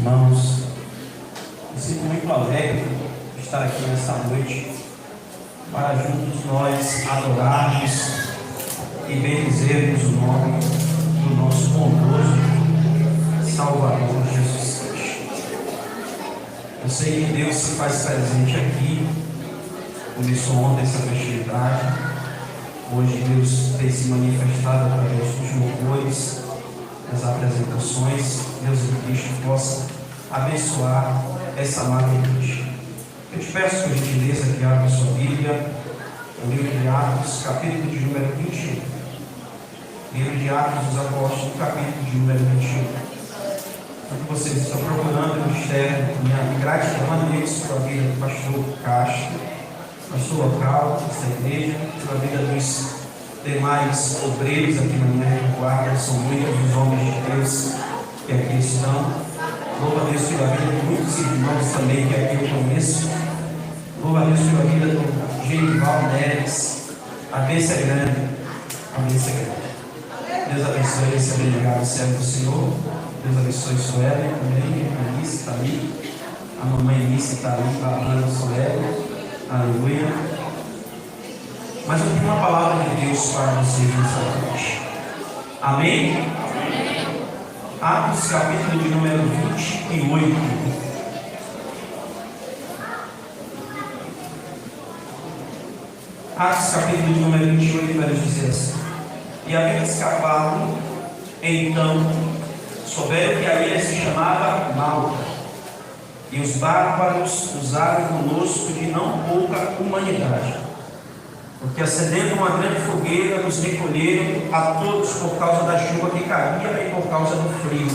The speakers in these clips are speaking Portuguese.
irmãos. Me sinto muito alegre de estar aqui nessa noite para juntos nós adorarmos e bendizermos o nome do nosso bondoso Salvador Jesus Cristo. Eu sei que Deus se faz presente aqui. Começou ontem essa festividade. Hoje Deus tem se manifestado através dos louvores, das apresentações. Deus em Cristo possa abençoar essa amada igreja. Eu te peço por gentileza que abra sua Bíblia no livro de Atos, capítulo de número 21. Livro de Atos dos Apóstolos, capítulo de número 21. Enquanto vocês estão procurando no externo, minha gratidão a Deus pela vida do pastor Castro, pastor local desta igreja, pela vida dos demais obreiros aqui na minha guarda. São muitos os homens de Deus que aqui estão. Louva a Deus pela vida de muitos irmãos também que aqui eu conheço. Louva a Deus pela vida do Genival Neres. A bênção é grande. A bênção é grande. Deus abençoe esse abnegado servo do Senhor. Deus abençoe Sueli também. A Anice está ali. A mamãe Anice está ali, falando Sueli. Aleluia. Mas eu tenho uma palavra de Deus para vocês nessa noite. Amém? Amém. Atos capítulo de número 28. Atos capítulo de número 28 vai dizer assim: e havendo escapado, então souberam que a ilha se chamava Malta, e os bárbaros usaram conosco de não pouca humanidade, porque acendendo uma grande fogueira nos recolheram a todos por causa da chuva que caía e por causa do frio.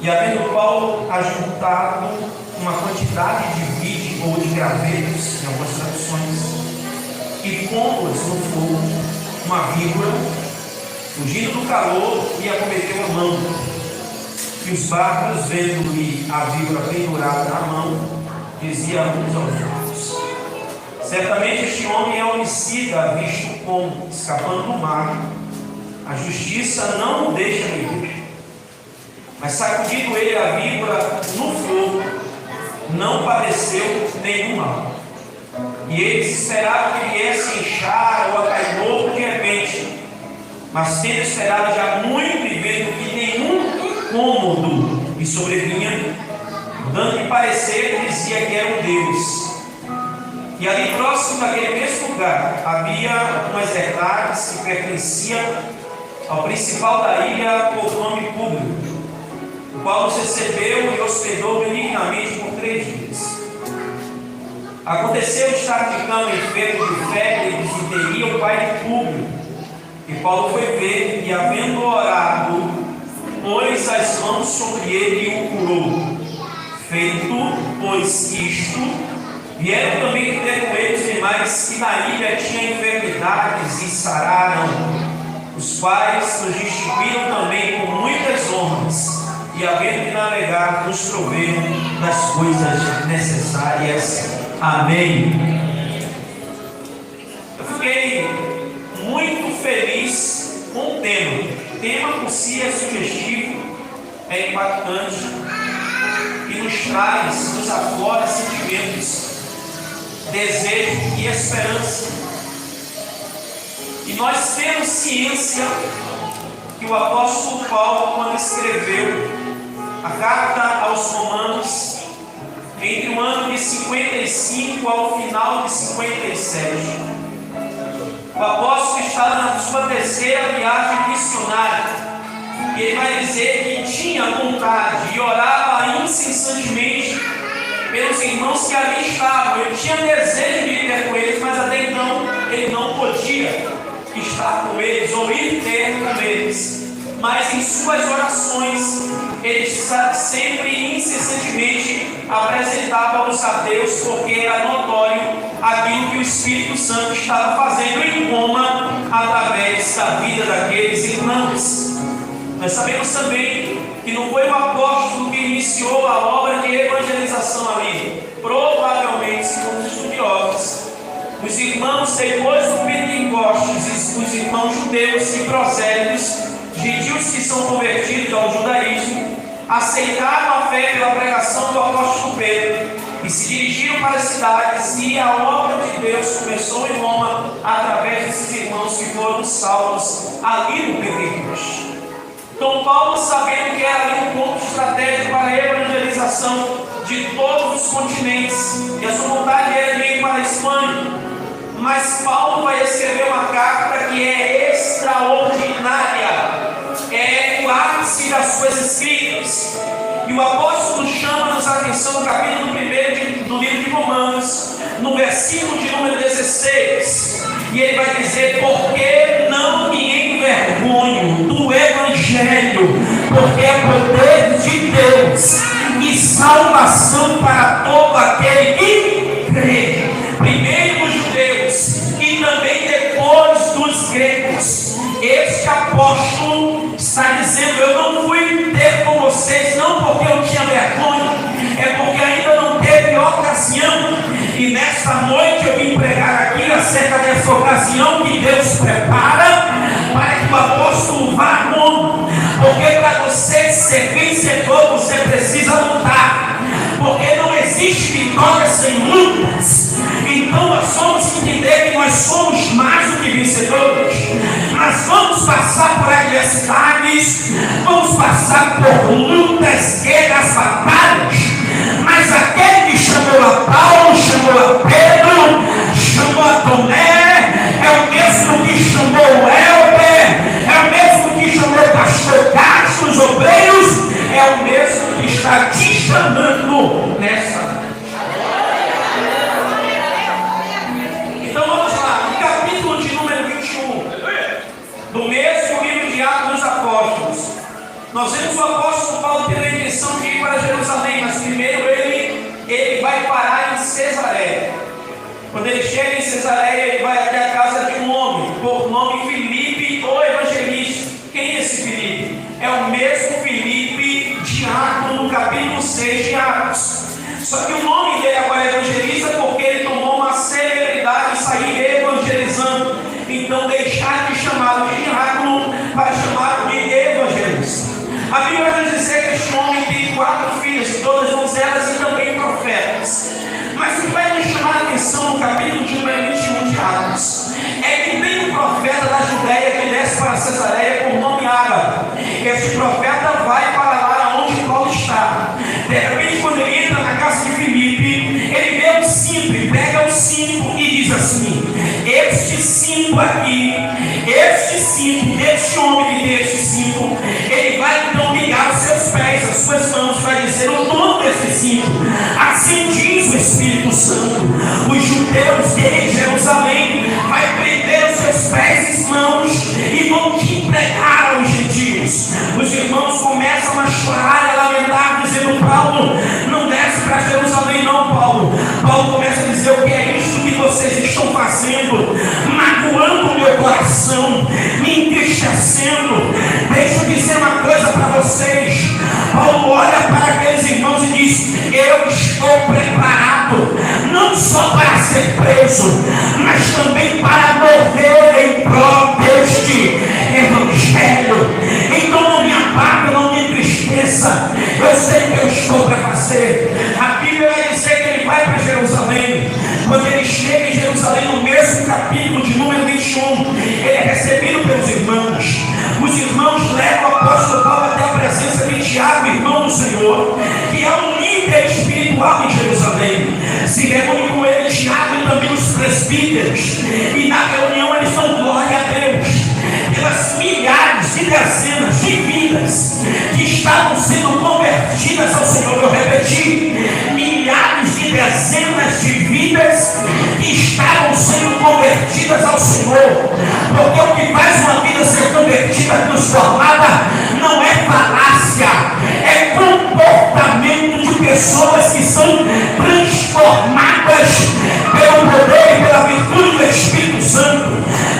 E havendo Paulo ajuntado uma quantidade de vide ou de gravetos, em algumas traduções, e pôs no fogo uma víbora, fugindo do calor, e acometeu a mão. E os bárbaros, vendo-lhe a víbora pendurada na mão, diziam uns aos outros: certamente este homem é homicida, visto como, escapando do mar, a justiça não o deixa viver. Mas sacudindo ele a víbora no fogo, não padeceu nenhum mal. E eles esperavam que viesse inchar ou a cair morto de repente, mas tendo esperado já muito e vendo que nenhum incômodo lhe sobrevinha, dando de parecer, dizia que era um Deus. E ali próximo daquele mesmo lugar havia umas herdades que pertenciam ao principal da ilha por nome Públio, o qual nos recebeu e hospedou benignamente por 3 dias. Aconteceu estar de cama enfermo de febre e desinteria o pai de Públio, e Paulo foi ver, e havendo orado, pôs as mãos sobre ele e o curou. Feito, pois, isto, vieram também ter com eles demais que na ilha tinham enfermidades e sararam, os quais nos restituíram também com muitas honras, e havendo de navegar, nos proveram das coisas necessárias. Amém. Eu fiquei muito feliz com o tema. O tema por si é sugestivo, é impactante e nos traz, nos aflora sentimentos, desejo e esperança. E nós temos ciência que o apóstolo Paulo, quando escreveu a carta aos Romanos, entre o ano de 55 ao final de 57, o apóstolo estava na sua 3ª viagem missionária, e ele vai dizer que tinha vontade e orava incessantemente pelos irmãos que ali estavam. Ele tinha desejo de ir com eles, mas até então ele não podia estar com eles ou ir ter com eles. Mas em suas orações, ele sempre incessantemente apresentava os a Deus, porque era notório aquilo que o Espírito Santo estava fazendo em Roma através da vida daqueles irmãos. Nós sabemos também que não foi o apóstolo que iniciou a obra de evangelização ali. Provavelmente, segundo os estudiosos, os irmãos depois do Pentecostes, os irmãos judeus e prosélitos, gentios que são convertidos ao judaísmo, aceitaram a fé pela pregação do apóstolo Pedro e se dirigiram para as cidades, e a obra de Deus começou em Roma através desses irmãos que foram salvos ali no Petrípolis. Então Paulo, sabendo que era ali um ponto estratégico para a evangelização de todos os continentes, e a sua vontade era ir para a Espanha, mas Paulo vai escrever uma carta que é extraordinária, é o ápice das suas escritas. E o apóstolo chama-nos a atenção no capítulo 1 do livro de Romanos, no versículo de número 16. E ele vai dizer: porque não me envergonho do Evangelho, porque é poder de Deus e salvação para todo aquele que crê, primeiro os judeus e também depois dos gregos. Este apóstolo está dizendo: eu não fui ter com vocês não porque eu tinha vergonha, é porque ainda não teve ocasião. E nesta noite eu vim pregar aqui acerca dessa ocasião que Deus prepara para que o apóstolo vá a Roma. Porque para você ser vencedor você precisa lutar, porque não existe vitória sem lutas. Então nós vamos entender que nós somos mais do que vencedores. Nós vamos passar por adversidades, vamos passar por lutas, guerras, batalhas, mas aquele que chamou a Paulo, chamou a Pedro, chamou a Tomé, é o mesmo que chamou o Elber, é o mesmo que chamou o pastor Cássio, os obreiros, é o mesmo que está te chamando nessa noite. Então vamos lá, no capítulo de número 21 do mesmo livro de Atos dos Apóstolos, nós vemos o apóstolo Paulo tendo a intenção de ir para Jerusalém, mas primeiro ele vai parar em Cesareia. Quando ele chega em Cesareia, ele vai até a casa de um homem, por nome Filipe, o evangelista. Quem é esse Filipe? É o mesmo Filipe diácono no capítulo 6 de Atos. Só que o nome dele agora é evangelista porque ele tomou uma celebridade e saiu evangelizando. Então deixar de chamá-lo de diácono para chamá-lo de evangelista. A Bíblia vai dizer que este homem tem 4 filhas, todas donzelas e também profetas. Mas o que vai nos chamar a atenção no capítulo de número 21 de Atos é que tem um profeta da Judéia que desce para Cesareia por nome Ágabo. Esse profeta vai para lá onde Paulo está. De repente, quando ele entra na casa de Filipe, ele vê um cinto, ele pega o cinto e diz assim: este cinto aqui, este cinto, deste homem que tem este cinto, ele vai então ligar os seus pés, as suas mãos, vai dizer o nome desse cinto. Assim diz o Espírito Santo: os judeus de Jerusalém vai prender os seus pés e mãos e vão te entregar aos gentios. Os irmãos começam a chorar e a lamentar, dizendo: Paulo, não desce para Jerusalém não, Paulo. Paulo começa a dizer: o que é isso que vocês estão fazendo? Magoando o meu coração, me entristecendo. Deixa eu dizer uma coisa para vocês. Paulo olha para aqueles irmãos e diz: eu estou preparado, não só para ser preso, mas também para morrer em prol deste evangelho. Então não me apaga, não me entristeça. Eu sei o que eu estou para fazer. A Bíblia vai dizer que ele vai para Jerusalém. Quando ele chega em Jerusalém, no mesmo capítulo de número 21, ele é recebido pelos irmãos. Os irmãos levam o apóstolo Paulo até a presença de Tiago, irmão do Senhor, que é um líder espiritual em Jerusalém. Se reúne com ele Tiago e também os presbíteros, e na reunião eles dão glória a Deus pelas milhares e dezenas de vidas que estavam sendo convertidas ao Senhor. Eu repeti: milhares e dezenas de vidas que estavam sendo convertidas ao Senhor. Porque o que faz uma vida ser convertida, transformada, não é falácia, é comportamento de pessoas que são transformadas pelo poder e pela virtude do Espírito Santo.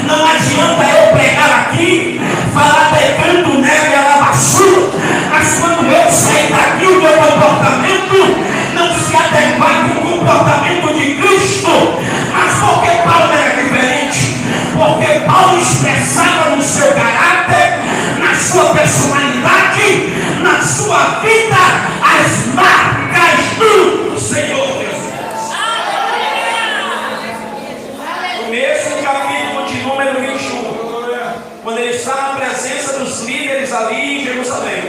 Não adianta eu pregar aqui, falar pegando neve a lavassura, mas quando eu sair daqui, o meu comportamento não se adequar com o comportamento de Cristo. Mas porque Paulo era diferente? Porque Paulo expressava no seu caráter, na sua sua vida as marcas do Senhor Jesus. No mesmo capítulo de número 21, quando ele está na presença dos líderes ali em Jerusalém,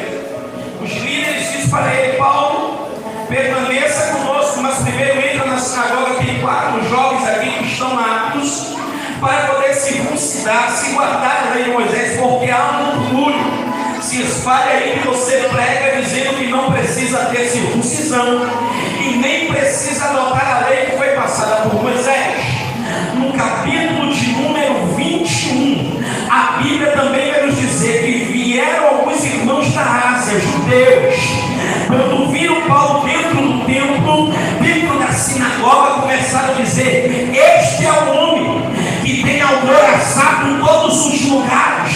os líderes dizem para ele: Paulo, permaneça conosco, mas primeiro entra na sinagoga, tem 4 jovens aqui que estão aptos para poder circuncidar, se guardar a lei de Moisés, porque há um murmúrio se espalha aí que você prega dizendo que não precisa ter circuncisão e nem precisa adotar a lei que foi passada por Moisés. No capítulo de número 21, a Bíblia também vai nos dizer que vieram alguns irmãos da Ásia, judeus, quando viram Paulo dentro do templo, dentro da sinagoga, começaram a dizer: este é o homem que tem alvoroçado em todos os lugares,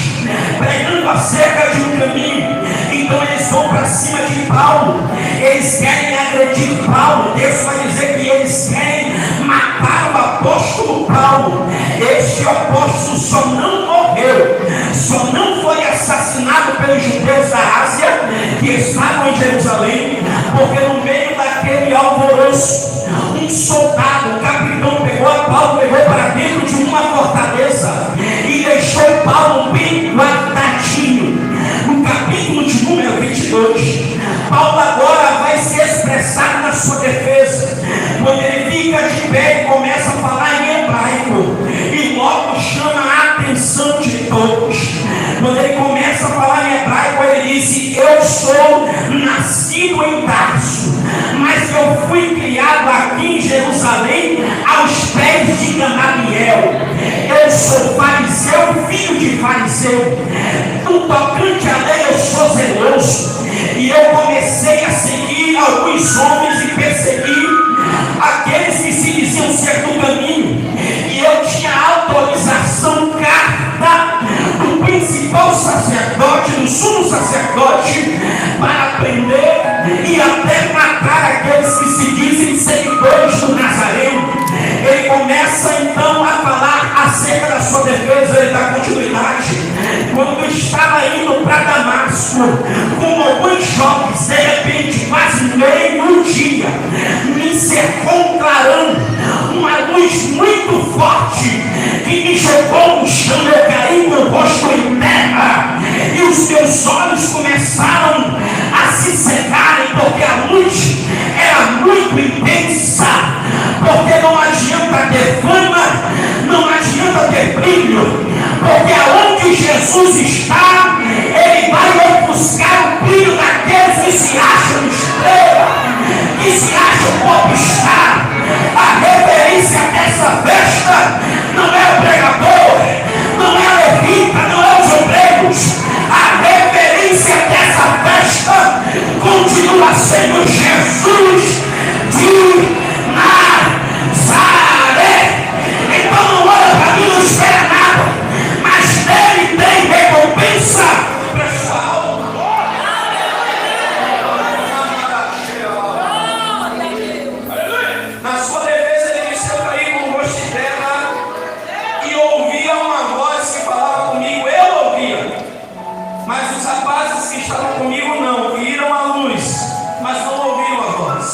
pregando acerca de um caminho. Então eles vão para cima de Paulo, eles querem agredir Paulo. Deus vai dizer que eles querem matar o apóstolo Paulo. Este apóstolo só não morreu, só não foi assassinado pelos judeus da Ásia que estavam em Jerusalém, porque no meio daquele alvoroço, um soldado, um capitão, pegou a Paulo, levou para dentro de uma fortaleza e deixou Paulo bem guardadinho. No capítulo de número 22, Paulo agora vai se expressar na sua defesa, quando ele fica de pé e começa a falar em hebraico, e logo chama a atenção de todos. Quando ele começa a falar em hebraico, ele diz: eu sou nascido em Tarso, mas eu fui criado aqui em Jerusalém, aos pés de Gamaliel. Eu sou fariseu, filho de fariseu. No tocante à lei, eu sou zeloso. E eu comecei a seguir alguns homens e perseguir aqueles que se diziam ser do caminho. E eu tinha autorização, carta do principal sacerdote, do sumo sacerdote, para prender e até matar aqueles que se dizem seguidores do Nazareno. Ele começa então a falar acerca da sua defesa, ele dá continuidade. Quando estava indo para Damasco com alguns jovens, de repente, quase meio-dia, me cercou um clarão, uma luz muito forte que me jogou no chão. Eu caí meu rosto em terra e os meus olhos começaram a se cegarem, porque a luz era muito intensa. Porque não adianta ter fama, não adianta ter brilho, porque aonde Jesus está, ele vai ofuscar o brilho daqueles que se acham estrela, que se acham popstar. A referência dessa festa não é o pregador, não é a levita, não é os obreiros. A referência dessa festa continua sendo Jesus de Nazaré. Então não olha para mim, não espera nada, mas dele tem recompensa para sua alma. Na sua defesa ele disse: eu caí com o rosto em terra e ouvia uma voz que falava comigo. Eu ouvia, mas os rapazes que estavam comigo não viram a luz, mas não ouviram a voz.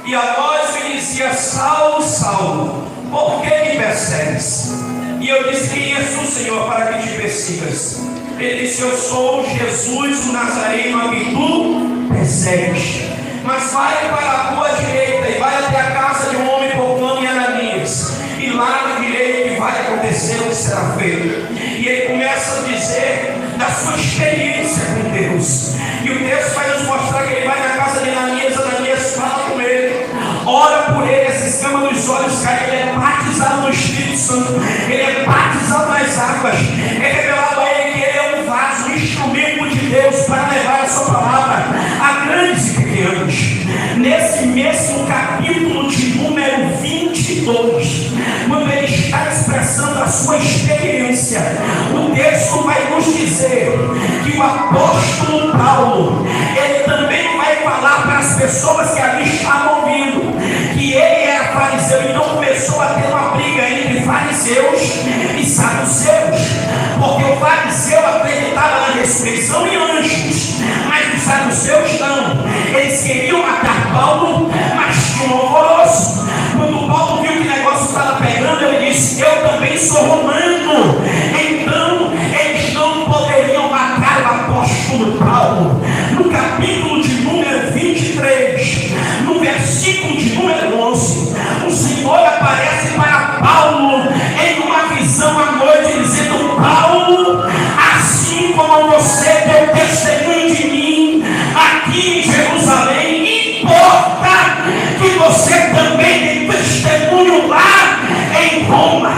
E a voz me dizia: Saulo, Saulo, por que me persegues? E eu disse: quem és tu, Senhor, para que te persigas? Ele disse: eu sou Jesus, o Nazareno, a quem tu persegues. Mas vai para a rua direita e vai até a casa de um homem por nome Ananias, e lá na direita vai acontecer o que será feito. E ele começa a dizer da sua experiência com Deus, e o texto vai nos mostrar que ele vai na casa de Ananias. Ananias fala com ele, ora por ele, essa escama dos olhos cai, ele é batizado no Espírito Santo, ele é batizado nas águas, é revelado a ele que ele é um vaso, um instrumento de Deus para levar a sua palavra a grandes e pequenos. Nesse mesmo capítulo de número 22, quando ele está expressando a sua experiência, o texto vai nos dizer que o apóstolo Paulo, ele também vai falar para as pessoas que ali estavam ouvindo, que ele era fariseu. Então começou a ter uma briga entre fariseus e saduceus, porque o fariseu acreditava na ressurreição e anjos, mas os saduceus não. Eles queriam matar Paulo, mas tinha um alvoroço. Quando Paulo viu que o negócio estava pegando, ele disse: eu também sou romano. Então eles não poderiam matar o apóstolo Paulo. No capítulo de número 23, no versículo de número 11, o Senhor aparece para Paulo em uma visão à noite, dizendo: Paulo, assim como você deu testemunho de mim aqui em Jerusalém, importa que você também dê testemunho lá em Roma.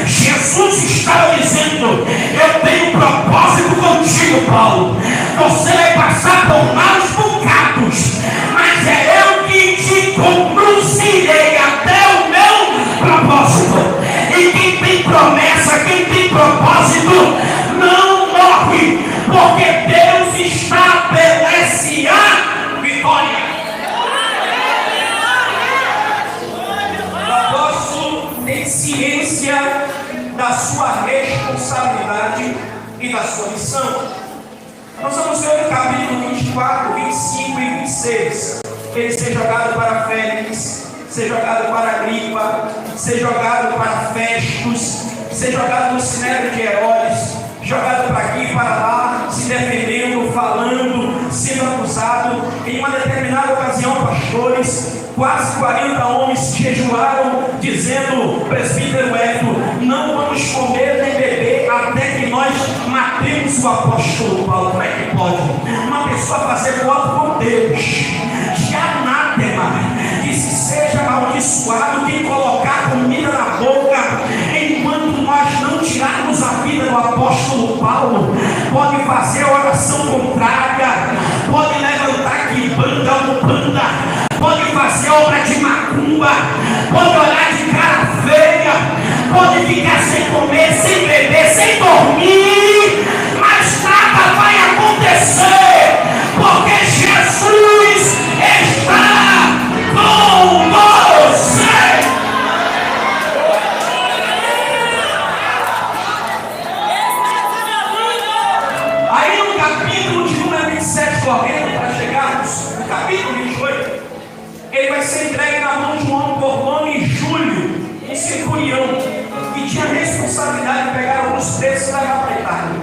Jesus estava dizendo: eu tenho um propósito contigo, Paulo. Você vai passar por maus bocados, mas é eu que te conduzirei até o meu propósito. E quem tem promessa, quem tem propósito, não morre, porque Deus estabelece a vitória. O apóstolo tem ciência da sua responsabilidade e da sua missão. Nós vamos ver no capítulo 24, 25 e 26. Ele ser jogado para Félix, ser jogado para Agripa, ser jogado para Festus, ser jogado no sinédrio de Herodes, jogado para aqui e para lá, se defendendo, falando, sendo acusado. Em uma determinada ocasião, pastores, quase 40 homens jejuaram, dizendo: presbítero Hélio, não vamos comer nem beber até que nós matemos o apóstolo Paulo. Como é que pode uma pessoa fazer voto com Deus? De anátema, que se seja amaldiçoado quem colocar comida na boca, enquanto nós não tirarmos a vida do apóstolo Paulo. Pode fazer oração contrária, pode levantar quibanda ou banda, pode fazer obra de macumba, pode olhar de cara feia, pode ficar sem comer, sem beber, sem dormir, mas nada vai acontecer, porque Jesus está com você. Aí no capítulo de número 27, correndo para chegarmos no capítulo 28, ele vai ser entregue na mão de um homem por nome Júlio, um centurião, que tinha a responsabilidade de pegar alguns presos e levar para a Itália.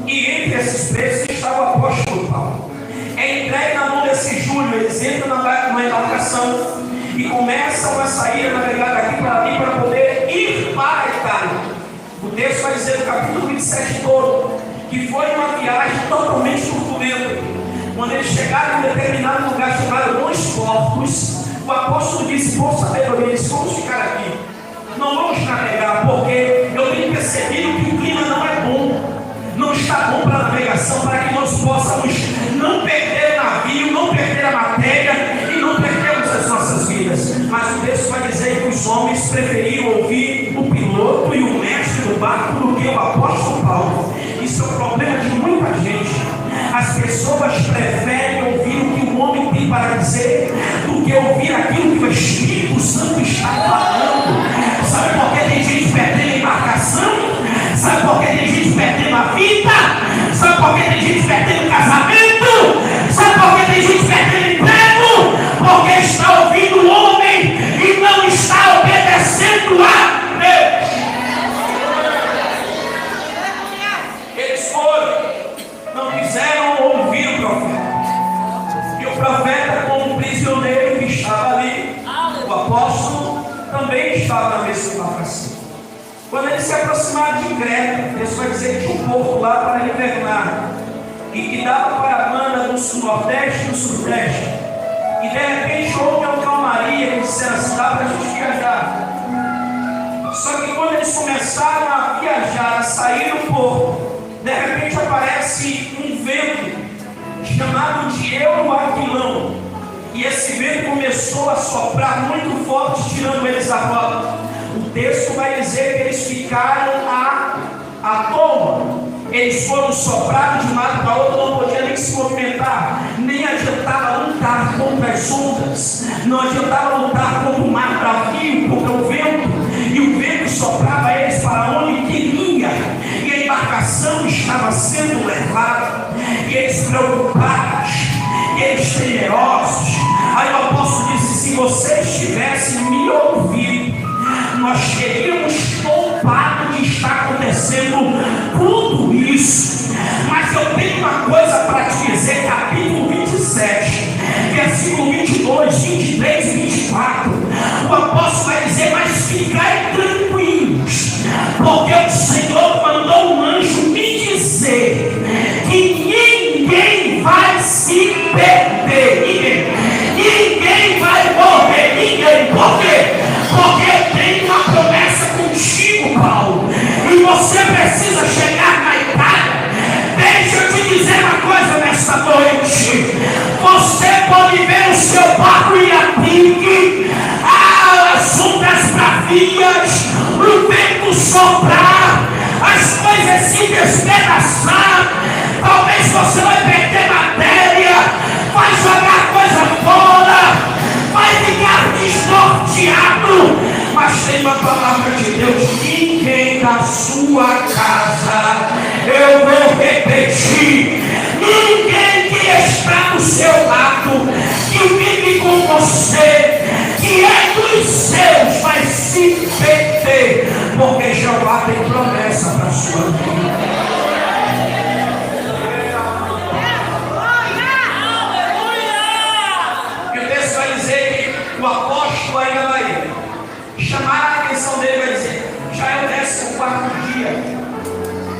E entre esses presos estava o apóstolo Paulo. É entregue na mão desse Júlio. Eles entram numa embarcação e começam a sair, a navegar daqui para ali para poder ir para a Itália. O texto vai dizer no capítulo 27 todo que foi uma viagem totalmente turbulenta. Quando eles chegaram em um determinado lugar chamado Bons Portos, o apóstolo disse: por sabedoria, eles vamos ficar aqui, não vamos navegar, porque eu tenho percebido que o clima não é bom, não está bom para a navegação, para que nós possamos não perder o navio, não perder a matéria e não perdermos as nossas vidas. Mas o texto vai dizer que os homens preferiram ouvir o piloto e o mestre do barco do que o apóstolo Paulo. Isso é o problema de muita gente. As pessoas preferem ouvir o que o homem tem para dizer do que ouvir aquilo que o Espírito Santo está falando. Sabe por que tem gente perdendo a embarcação? Sabe por que tem gente perdendo a vida? Sabe por que tem gente perdendo o casamento? Sabe por que tem gente perdendo emprego? Porque está ouvindo o homem e não está obedecendo a Deus. Eles foram, não quiseram ouvir o profeta. E o profeta, como um prisioneiro que estava ali, o apóstolo também estava na mesma embarcação. Quando eles se aproximaram de Creta, Deus vai dizer que tinha um porto lá para hibernar, e que dava para a banda do nordeste e do sudeste. E de repente houve uma calmaria, eles disseram assim: dá para a gente viajar. Só que quando eles começaram a viajar, a sair do porto, de repente aparece um vento chamado de Euroaquilão, e esse vento começou a soprar muito forte, tirando eles da rota. O texto vai dizer que eles ficaram à toa. Eles foram soprados de um lado para outro, não podiam nem se movimentar, nem adiantava lutar contra as ondas, não adiantava lutar contra o mar bravio, contra o vento, e o vento soprava eles para onde queria, e a embarcação estava sendo levada, e eles preocupados, e eles temerosos. Aí o apóstolo disse: se vocês tivessem me ouvido, nós teríamos poupado o que está acontecendo tudo isso. Mas eu tenho uma coisa para te dizer, capítulo 27, versículo 22, 23 e 24. O apóstolo vai dizer: mas ficai tranquilos, porque o Senhor mandou um anjo me dizer que ninguém vai se perder, ninguém vai morrer, ninguém. Por quê? Porque eu tenho uma promessa contigo, Paulo, e você precisa chegar na Itália. Deixa eu te dizer uma coisa nesta noite: você pode ver o seu barco ir a pique, as ondas bravias, o vento soprar, as coisas se despedaçar. Talvez você vai perder matéria, vai jogar coisa fora, vai ficar desnorteado. Mas tem uma palavra de Deus: ninguém da sua casa, eu vou repetir, ninguém que está do seu lado, que vive com você, que é dos seus, vai se perder, porque Jeová tem promessa para a sua vida. E o texto vai dizer que o apóstolo ainda vai chamar a atenção dele, vai dizer: já é o 14º dia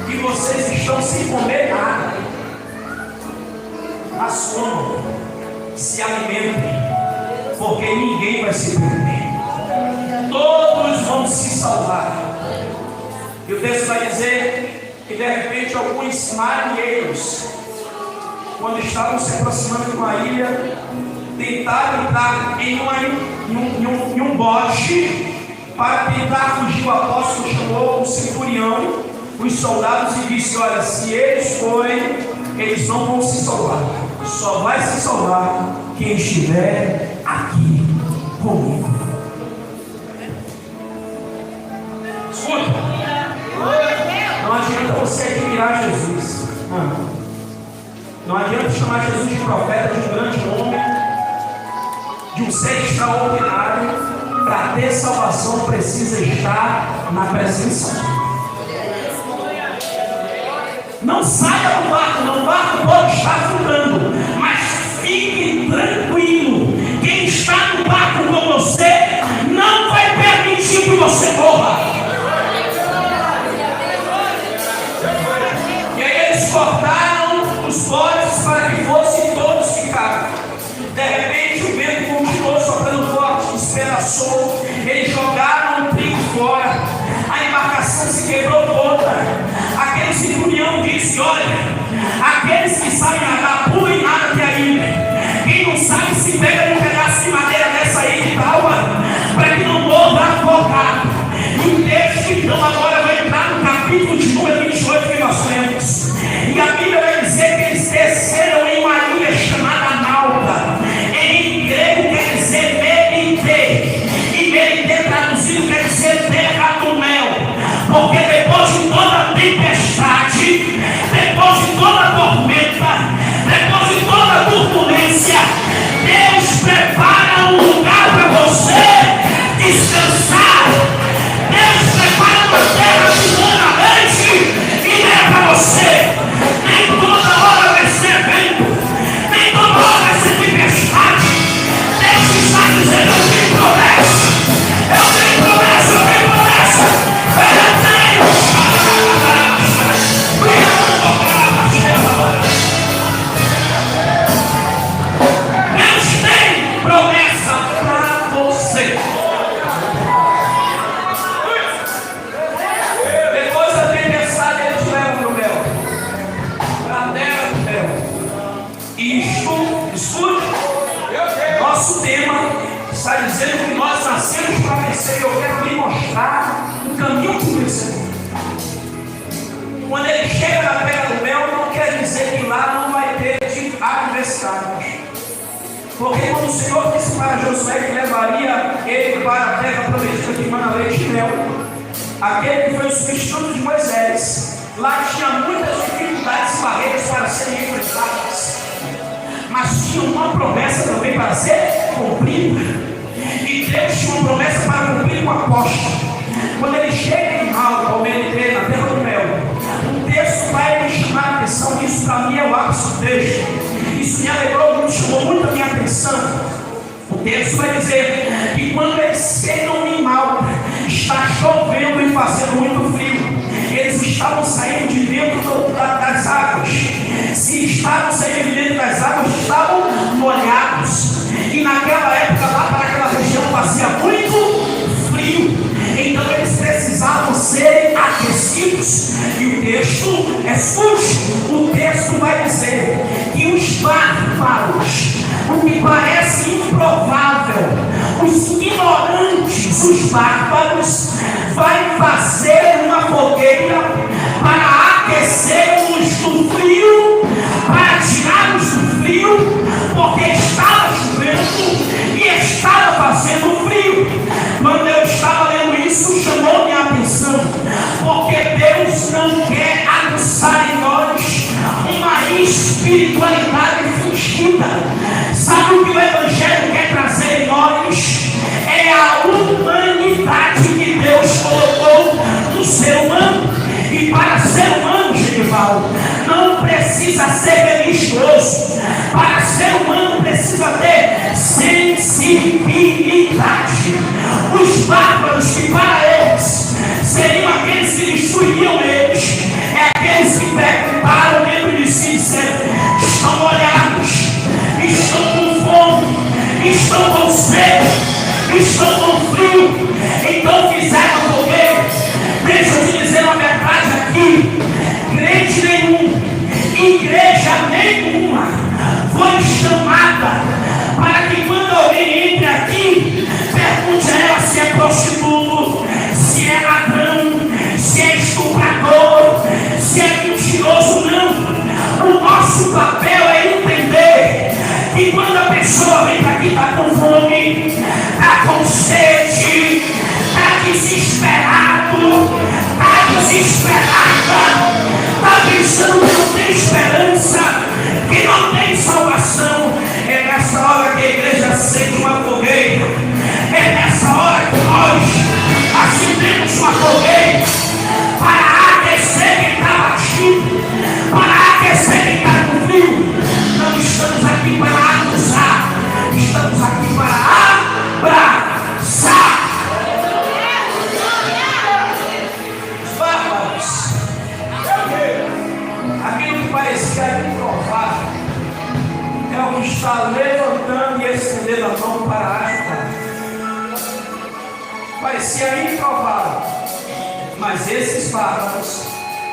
que vocês estão sem comer nada, mas comam, se alimentem, porque ninguém vai se perder, todos vão se salvar. E o texto vai dizer que de repente alguns marinheiros, quando estavam se aproximando de uma ilha, tentaram entrar em um bote para tentar fugir. O apóstolo chamou o centurião, os soldados, e disse: olha, se eles forem, eles não vão se salvar, só vai se salvar quem estiver aqui comigo. Escuta, não adianta você admirar Jesus, não adianta chamar Jesus de profeta, de um grande homem, de um ser extraordinário. Para ter salvação precisa estar na presença. Não saia do barco, não, o barco pode estar afundando, mas fique tranquilo, quem está no barco com você não vai permitir que você morra. E aí eles cortaram os botes para que fossem todos ficar. De repente o vento continuou soprando forte, despedaçou, eles jogaram o trigo fora, a embarcação se quebrou toda. Aquele centurião disse: olha, aqueles que sabem nadar, pulem nada até a ilha. Quem não sabe, se pega num pedaço de madeira dessa ilha e tal, para que não morra afogado. E o texto então agora vai entrar no capítulo de número 28 que nós lemos. E a Bíblia vai dizer que eles desceram em uma ilha chamada Malta. Em grego quer dizer Merité, e Merité traduzido quer dizer terra do mel, porque depois de toda a tempestade, depois de toda a tormenta, depois de toda a turbulência, Deus prepara um lugar para você descansar. Deus prepara uma terra de lã, leite e mel para você. Nem toda hora vai ser vento, nem toda hora vai ser tempestade. Deus está dizendo: eu tenho promessa, eu tenho promessa, eu tenho promessa, eu tenho. Deus tem promessa para você. Depois da tempestade, ele te leva para o mel, para a terra do mel. E escute, nosso tema está dizendo que nós nascemos para vencer. Eu quero lhe mostrar o caminho do vencedor. Quando ele chega na terra do mel, não quer dizer que lá não vai ter adversidades. Porque quando o Senhor disse para Josué que levaria ele para a terra prometida que mana leite e mel, aquele que foi o substituto de Moisés, lá tinha muitas dificuldades e barreiras para serem enfrentadas. mas tinha uma promessa também para ser cumprida. E Deus tinha uma promessa para cumprir com o apóstolo. Quando ele chega em Malta, ao Mediterrâneo, na terra do mel, o texto vai me chamar a atenção. Isso para mim é o ápice do texto. Isso me alegrou muito, chamou muito a minha atenção. O texto vai dizer que quando eles chegam em Malta, está chovendo e fazendo muito frio. Eles estavam saindo de dentro das águas. Se estavam saindo de dentro das águas, estavam molhados. E naquela época, lá para aquela região, fazia muito frio. Então eles precisavam ser aquecidos. E o texto é sujo. O texto vai dizer que os bárbaros, o que parece improvável, os ignorantes, os bárbaros, vai fazer uma fogueira para aquecer-nos do frio, para tirar-nos do frio, porque estava chovendo e estava fazendo frio. Quando eu estava lendo isso, chamou minha atenção, porque Deus não quer aguçar em nós uma espiritualidade fingida. Sabe o que o Evangelho quer trazer em nós? É a humanidade que Deus colocou no ser humano. E para ser humano, Genival, não precisa ser religioso. Para ser humano precisa ter sensibilidade. Os bárbaros que para eles seriam aqueles que destruiriam eles, é aqueles que perguntaram dentro de si e disseram: estão molhados, estão com fome, estão com sede, estão com frio, então fizeram a fogueira. Deixa eu te dizer uma verdade aqui: crente nenhum, igreja nenhuma foi chamada para que quando alguém entre aqui, pergunte a ela se é prostituto, se é ladrão, se é estuprador, se é mentiroso. Não. O nosso papel é entender que quando a pessoa vem para aqui, está com fome, está com sede, está desesperado, está desesperada, está pensando que não tem esperança, que não tem salvação. É nessa hora que a igreja acende uma fogueira. É nessa hora que nós acendemos uma fogueira para aquecer quem está batido, para aquecer quem está com frio. Não estamos aqui para acusar, estamos aqui para abraçar. Os bárbaros, aquilo que parecia improvável, é o que está levantando e estendendo a mão para ajudar. Parecia improvável, mas esses bárbaros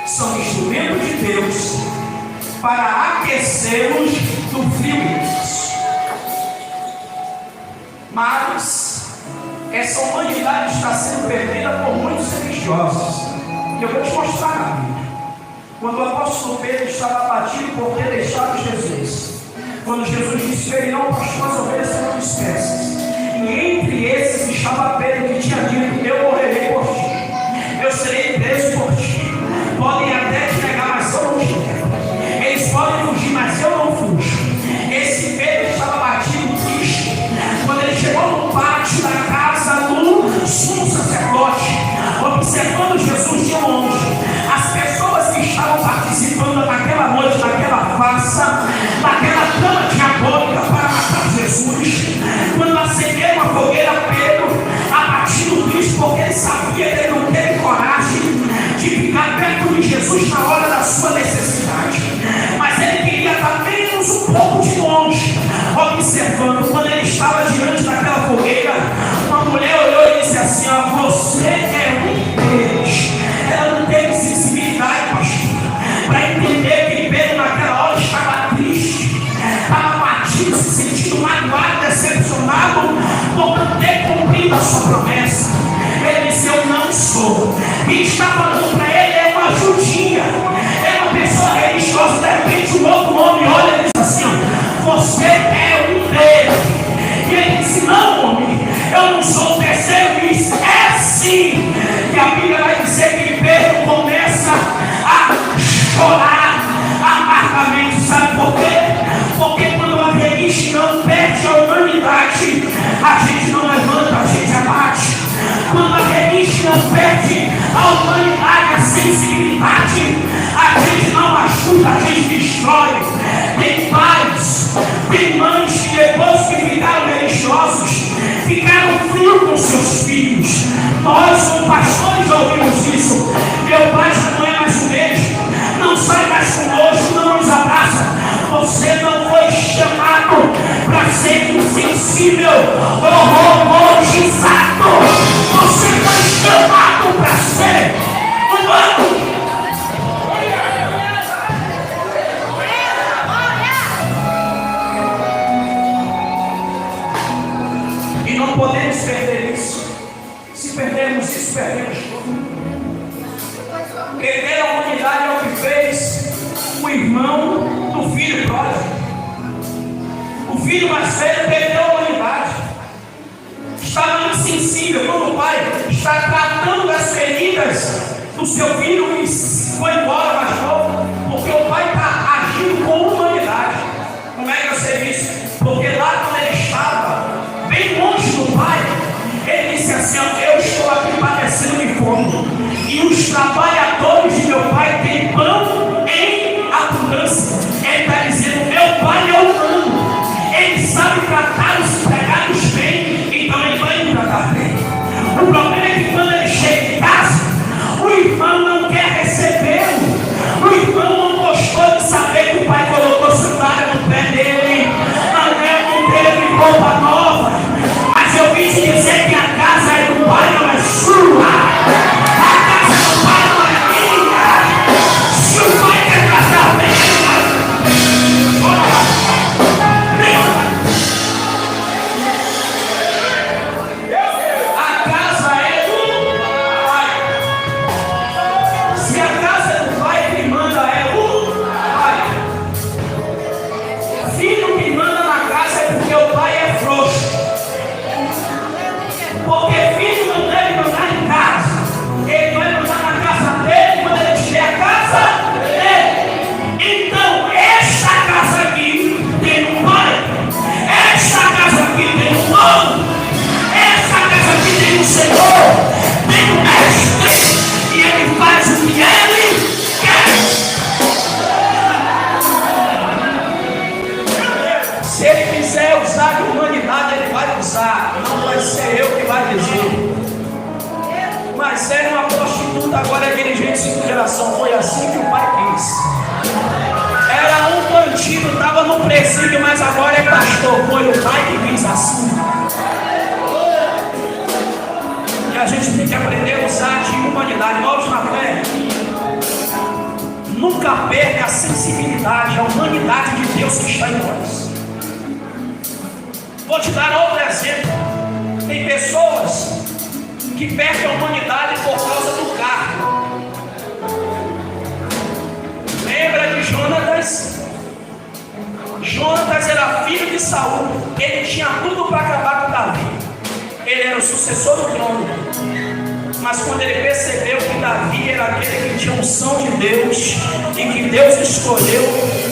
são instrumentos de Deus para aquecê-los do frio. Mas essa humanidade está sendo perdida por muitos religiosos. E eu vou te mostrar na Bíblia. Quando o apóstolo Pedro estava abatido por ter deixado Jesus, quando Jesus disse que ele não pastou as ovelhas serão dispersas, e entre esses estava Pedro, que tinha dito: eu morrerei por ti, eu serei preso por ti, podem até te negar, mas eu não te quero, eles podem fugir, mas eu não fujo. Esse Pedro estava batido, triste, quando ele chegou no pátio da casa do sumo sacerdote, observando Jesus de longe, as pessoas que estavam participando naquela noite, naquela farsa, naquela trama diabólica para matar Jesus. Quando acenderam a fogueira, Pedro, abatido, triste, porque ele sabia que ele não teve coragem de ficar perto de Jesus na hora da sua necessidade, mas ele queria estar menos um pouco de longe, observando. Quando ele estava diante daquela fogueira, uma mulher olhou e disse assim: ó, você é um deles. Ela não teve sensibilidade, pastor, para entender que Pedro naquela hora estava triste, estava batido, se sentindo magoado, decepcionado por não ter cumprido a sua promessa. Ele disse: eu não sou. E está falando para ele é uma ajudinha, é uma pessoa religiosa. De repente um outro homem olha e diz assim: você é um deles. E ele disse: não, homem, eu não sou o terceiro. Ele disse: é sim. E a Bíblia vai dizer que Pedro começa a chorar amargamente. Sabe por quê? Porque quando a ficaram frios com seus filhos. Nós, como pastores, já ouvimos isso. Meu pai já não é mais o mesmo, não sai mais conosco, não nos abraça. Você não foi chamado para ser insensível ou robotizado. Você foi chamado para ser humano. E não podemos perder isso. Se perdermos isso, perdemos tudo. Perder a humanidade é o que fez o irmão do filho pródigo. O filho mais velho perdeu a humanidade. Estava insensível. Quando o pai está tratando das feridas do seu filho e foi embora mais novo, porque o pai está agindo com humanidade. Como é que eu sei isso? Porque lá quando ele estava bem longe do pai, ele disse assim: eu estou aqui padecendo de fome, e os trabalhadores de meu pai têm pão em abundância. Ele está dizendo: meu pai é humano, ele sabe tratar os empregados bem, então ele vai me tratar bem. O problema é que quando ele chega em casa, o irmão não quer recebê-lo. O irmão não gostou de saber que o pai colocou sandália no pé dele, não teve roupa nova. Mas eu vim te dizer que a casa é do pai, não é sua. A casa do pai não é minha. Se o pai quer tratar bem, a casa é do pai. Se a casa é do pai, quem manda é o pai. Filho que manda na casa é porque o pai é frouxo. Porque filho não deve mandar em casa. Ele vai mandar na casa dele quando ele tiver a casa dele. Então, esta casa aqui tem um pai. Esta casa aqui tem um dono. Esta casa aqui tem um Senhor. Tem um mestre. E ele faz o que ele quer. Se ele quiser usar de humanidade, ele vai usar. Não vai ser eu que vai dizer. Mas era uma prostituta, agora é dirigente de segunda geração. Foi assim que o pai quis. Era um bandido, estava no presídio, mas agora é pastor. Foi o pai que quis assim. E a gente tem que aprender a usar de humanidade. Irmãos na fé, nunca perca a sensibilidade, a humanidade de Deus que está em nós. Vou te dar outro exemplo. Tem pessoas que perdem a humanidade por causa do carro. Lembra de Jonatas? Jonatas era filho de Saul. Ele tinha tudo para acabar com Davi. Ele era o sucessor do trono. Mas quando ele percebeu que Davi era aquele que tinha unção de Deus e que Deus escolheu,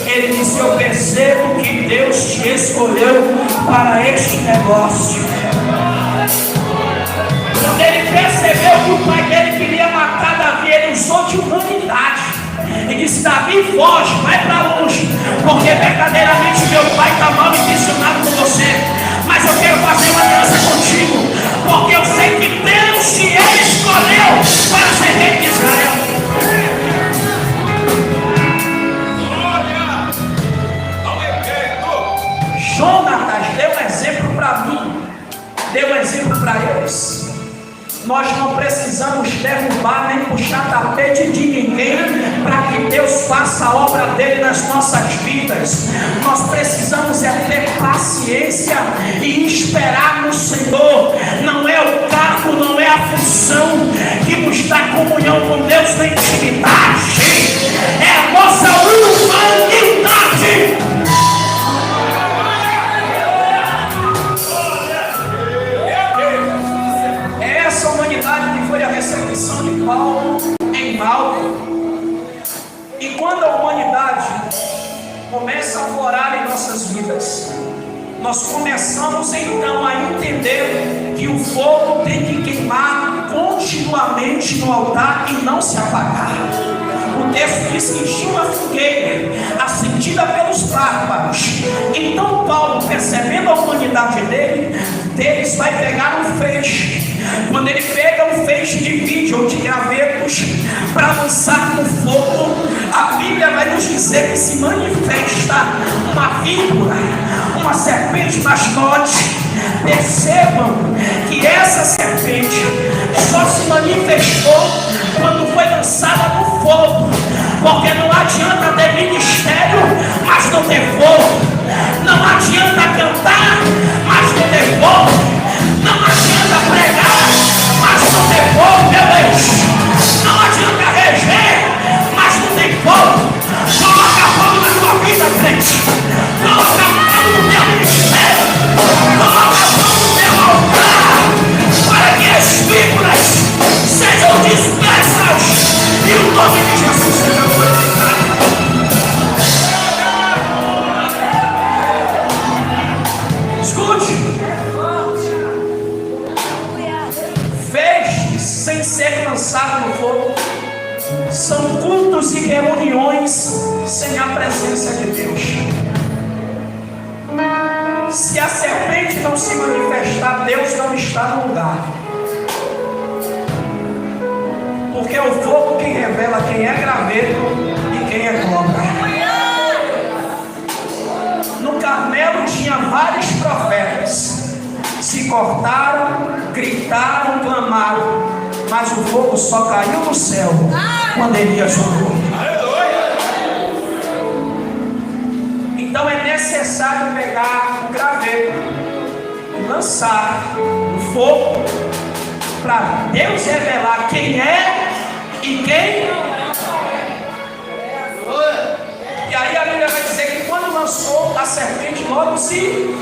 ele disse: eu percebo que Deus te escolheu para este negócio. Quando ele percebeu que o pai dele queria matar Davi, ele usou de humanidade e disse: Davi, foge, vai para longe, porque verdadeiramente meu pai está mal intencionado com você, mas eu quero fazer uma aliança contigo, porque eu sei que Deus te escolheu para ser rei de Israel. Jonatas deu um exemplo para mim, deu um exemplo para eles. Nós não precisamos derrubar nem puxar tapete de ninguém para que Deus faça a obra dele nas nossas vidas. Nós precisamos é ter paciência e esperar no Senhor. Não é o cargo, não é a função que nos dá comunhão com Deus na intimidade. É a nossa humanidade. Essa humanidade que foi a recepção de Paulo em Malco. E quando a humanidade começa a florar em nossas vidas, nós começamos então a entender que o fogo tem que queimar continuamente no altar e não se apagar. O texto diz que tinha uma fogueira acendida pelos bárbaros. Então Paulo, percebendo a humanidade dele, deles vai pegar um feixe. Quando ele pega um feixe de vídeo ou de gravetos para lançar no fogo, a Bíblia vai nos dizer que se manifesta uma víbora, uma serpente mascote. Percebam que essa serpente só se manifestou quando foi lançada no fogo, porque não adianta ter ministério, mas não ter fogo. Não adianta cantar, mas não ter fogo. Não adianta pregar, mas não ter fogo, meu Deus. Não adianta reger, mas não tem fogo. Coloca fogo na tua vida, crente. Coloca fogo no teu ministério. Coloca fogo no teu altar, para que as víboras sejam dispersas e o nome de Jesus seja glorificado. Escute. Feixes sem ser lançado no fogo são cultos e reuniões sem a presença de Deus. Se a serpente não se manifestar, Deus não está no lugar. Porque é o fogo que revela quem é graveto e quem é cobra. No Carmelo tinha vários profetas. Se cortaram, gritaram, clamaram, mas o fogo só caiu no céu quando Elias orou. Então é necessário pegar o graveto e lançar no fogo para Deus revelar quem é e quem não é. E aí a Bíblia vai dizer que quando lançou, a serpente logo se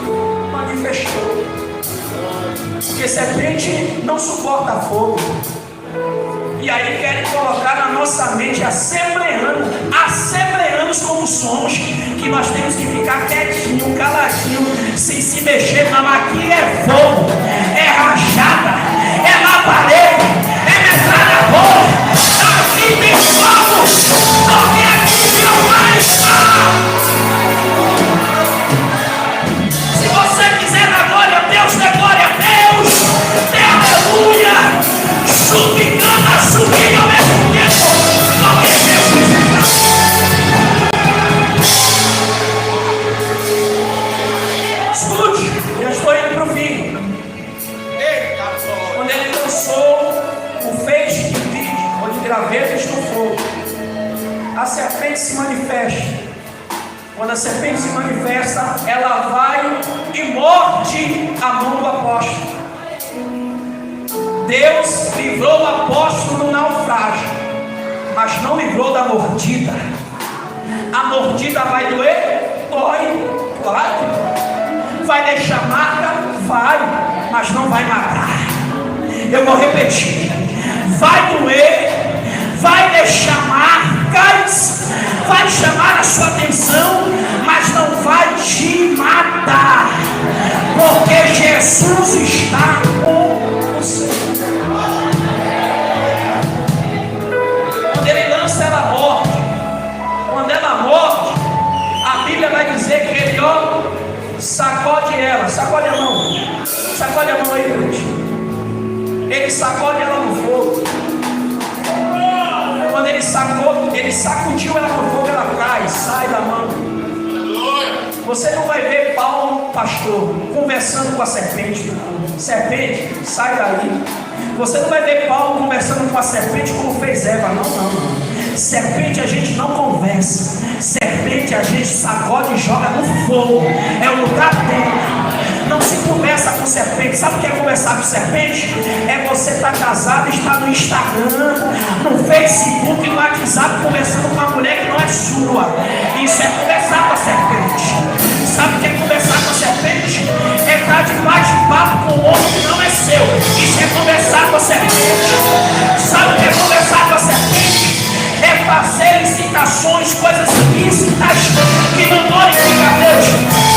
manifestou. Porque serpente não suporta fogo. E aí querem colocar na nossa mente, assembleanos como somos, que nós temos que ficar quietinho, caladinho, sem se mexer. Não, aqui é fogo, é rachada, é labareda, é metralhadora. Aqui tem fogo, porque aqui não vai estar. Se você quiser dar glória a Deus, dê glória a Deus, dê aleluia, suplicando a subir ao mesmo tempo, porque Deus quiser. Escute, eu estou indo para o fim. Quando ele lançou o feixe de vídeo ou de gravetos no fogo, a serpente se manifesta. Quando a serpente se manifesta, ela vai e morde a mão do apóstolo. Deus livrou o apóstolo do naufrágio, mas não livrou da mordida. A mordida vai doer? Dói, claro. Vai deixar marca? Vai, mas não vai matar. Eu vou repetir. Vai doer, vai deixar marcas, vai chamar a sua atenção, mas não vai te matar, porque Jesus está com você. Quando ele lança, ela morde. Quando ela morde, a Bíblia vai dizer que ele, sacode ela. Sacode a mão. Sacode a mão aí, gente. Ele sacode ela no fogo. Quando ele sacudiu ela no fogo, ela cai, sai da mão. Você não vai ver Paulo, pastor, conversando com a serpente. Serpente, sai daí. Você não vai ver Paulo conversando com a serpente como fez Eva. Não. Serpente a gente não conversa. Serpente a gente sacode e joga no fogo. É o lugar dela. Não se conversa com serpente. Sabe o que é conversar com serpente? É você estar casado e estar no Instagram, no Facebook, no WhatsApp, conversando com uma mulher que não é sua. Isso é conversar com a serpente. Sabe o que é conversar com a serpente? É estar de bate-papo com um homem que não é seu. Isso é conversar com a serpente. Sabe o que é conversar com a serpente? É fazer licitações, coisas ilícitas que não glorificam a Deus.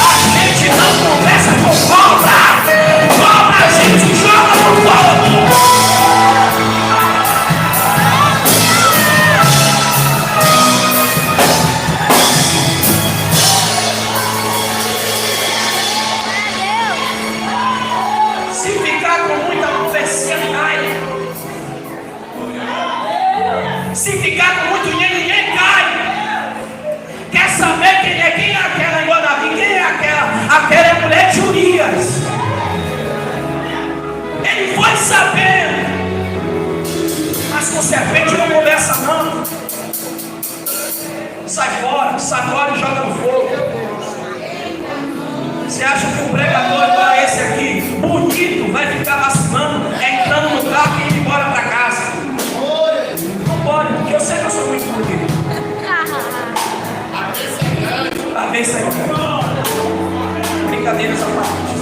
A gente não conversa com cobra. Cobra a gente joga no fogo. Você acha que um pregador igual esse aqui, bonito, vai ficar vacilando, entrando no carro e indo embora para casa? Não pode, porque eu sei que eu sou muito bonito. Amém, Senhor. Brincadeiras à parte.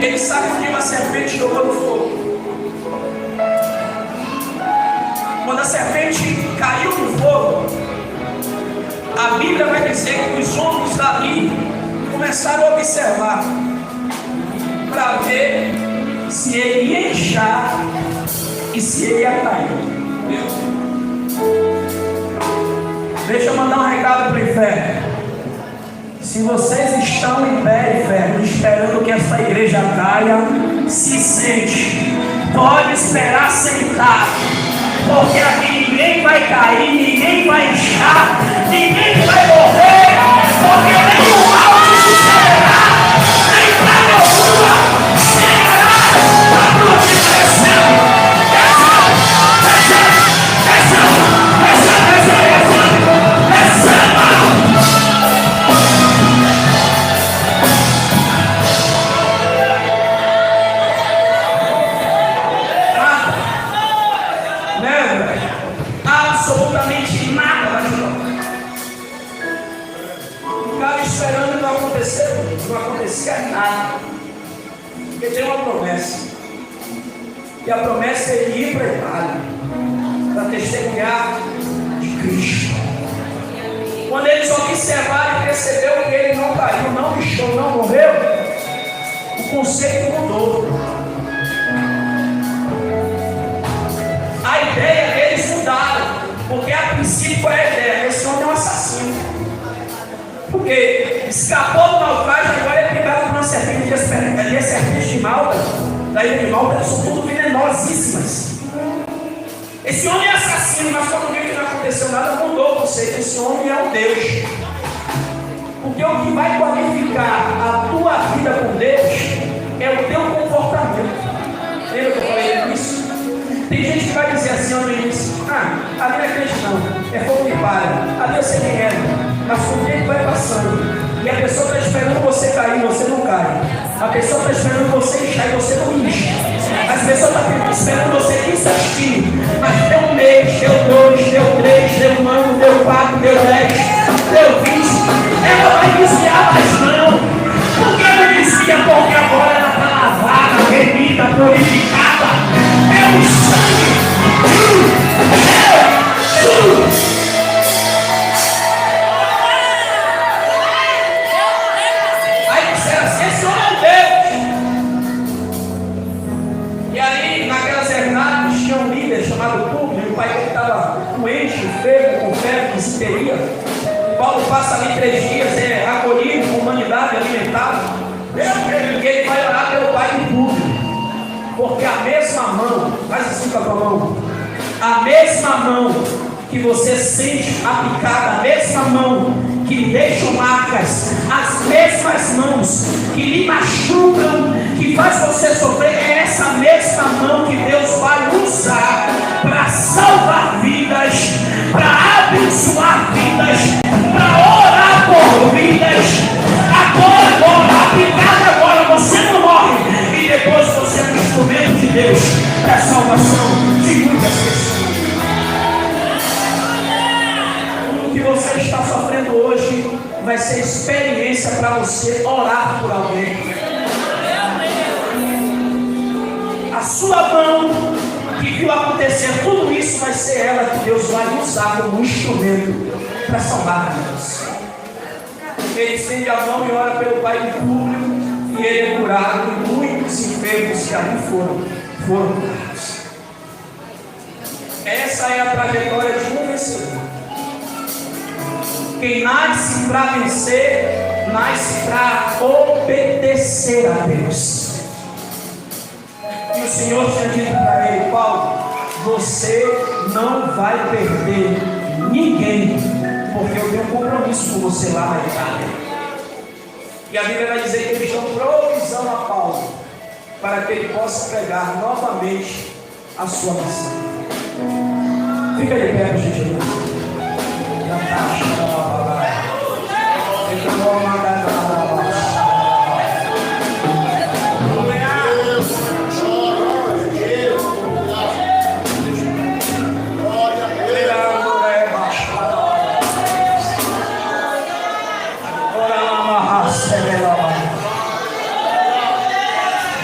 Ele sabe que uma serpente jogou no fogo. Quando a serpente caiu no fogo, a Bíblia vai dizer que os homens dali começaram a observar para ver se ele ia inchar e se ele ia cair. Deixa eu mandar um recado para o inferno. Se vocês estão em pé, inferno, esperando que essa igreja caia, se sente. Pode esperar sentado, porque aqui ninguém vai cair, ninguém vai inchar, ninguém vai morrer, porque nem o mal te sucederá, nem praga alguma chegará a tua direção. Absolutamente nada vai ajudar. Ficava esperando e não aconteceu, não acontecia nada. Porque tem uma promessa. E a promessa é ele ir para a Itália para testemunhar de Cristo. Quando eles observaram e perceberam que ele não caiu, não inchou, não morreu, o conceito mudou. A ideia deles mudaram. Porque a princípio foi a ideia, esse homem é um assassino. Porque escapou do naufrágio, agora ele pegava por uma serpente. Ali as serpentes de Malta, da ilha de Malta, são tudo venenosíssimas. Esse homem é assassino, mas quando viu que não aconteceu nada, mudou o conceito. Esse homem é um Deus. Porque o que vai qualificar a tua vida com Deus é o teu comportamento. Lembra que eu falei isso? Tem gente que vai dizer assim no início: ali não é crente não, é fogo de palha, ali eu sei quem é, mas o tempo vai passando, e a pessoa está esperando você cair, você não cai, a pessoa está esperando você inchar e você não incha, as pessoas estão esperando você insistir, mas deu 1 mês, deu 2, deu 3, deu 1 ano, deu 4, deu 10, deu 20, ela vai desviar, mas não, porque ela desvia, porque agora ela está lavada, remida, purificada, é o sangue. Aí disseram assim: esse homem é Deus. E aí, naquelas herdades, tinha um líder chamado Públio, o pai dele estava doente, enfermo, com febre, com histeria. Paulo passa ali 3 dias, acolhido, com humanidade, alimentado. Porque ele vai orar pelo pai de Públio. Porque a mesma mão, faz assim com a tua mão, a mesma mão que você sente a picada, a mesma mão que lhe deixam marcas, as mesmas mãos que lhe machucam, que faz você sofrer, é essa mesma mão que Deus vai usar para salvar vidas, para abençoar vidas, para orar por vidas. Agora, a picada agora, você não morre, e depois você é um instrumento de Deus para a salvação de muitas pessoas. O que você está sofrendo hoje vai ser experiência para você orar por alguém. A sua mão que viu acontecer tudo isso vai ser ela que Deus vai usar como instrumento para salvar vidas. Ele estende a mão e ora pelo pai de Públio, e ele é curado, e muitos enfermos que ali foram curados. Essa é a trajetória de um vencedor. Quem nasce para vencer, nasce para obedecer a Deus. E o Senhor tinha dito para ele: Paulo, você não vai perder ninguém, porque eu tenho um compromisso com você lá na Itália. E a Bíblia vai dizer que eles dão provisão a Paulo, para que ele possa pregar novamente a sua missão. Fica de pé, por gentileza.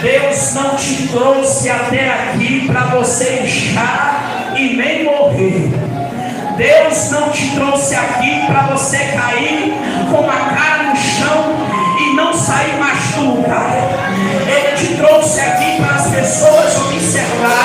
Deus não te trouxe até aqui para você inchar e nem morrer. Deus não te trouxe aqui para você cair com a cara no chão e não sair mais do lugar. Ele te trouxe aqui para as pessoas observarem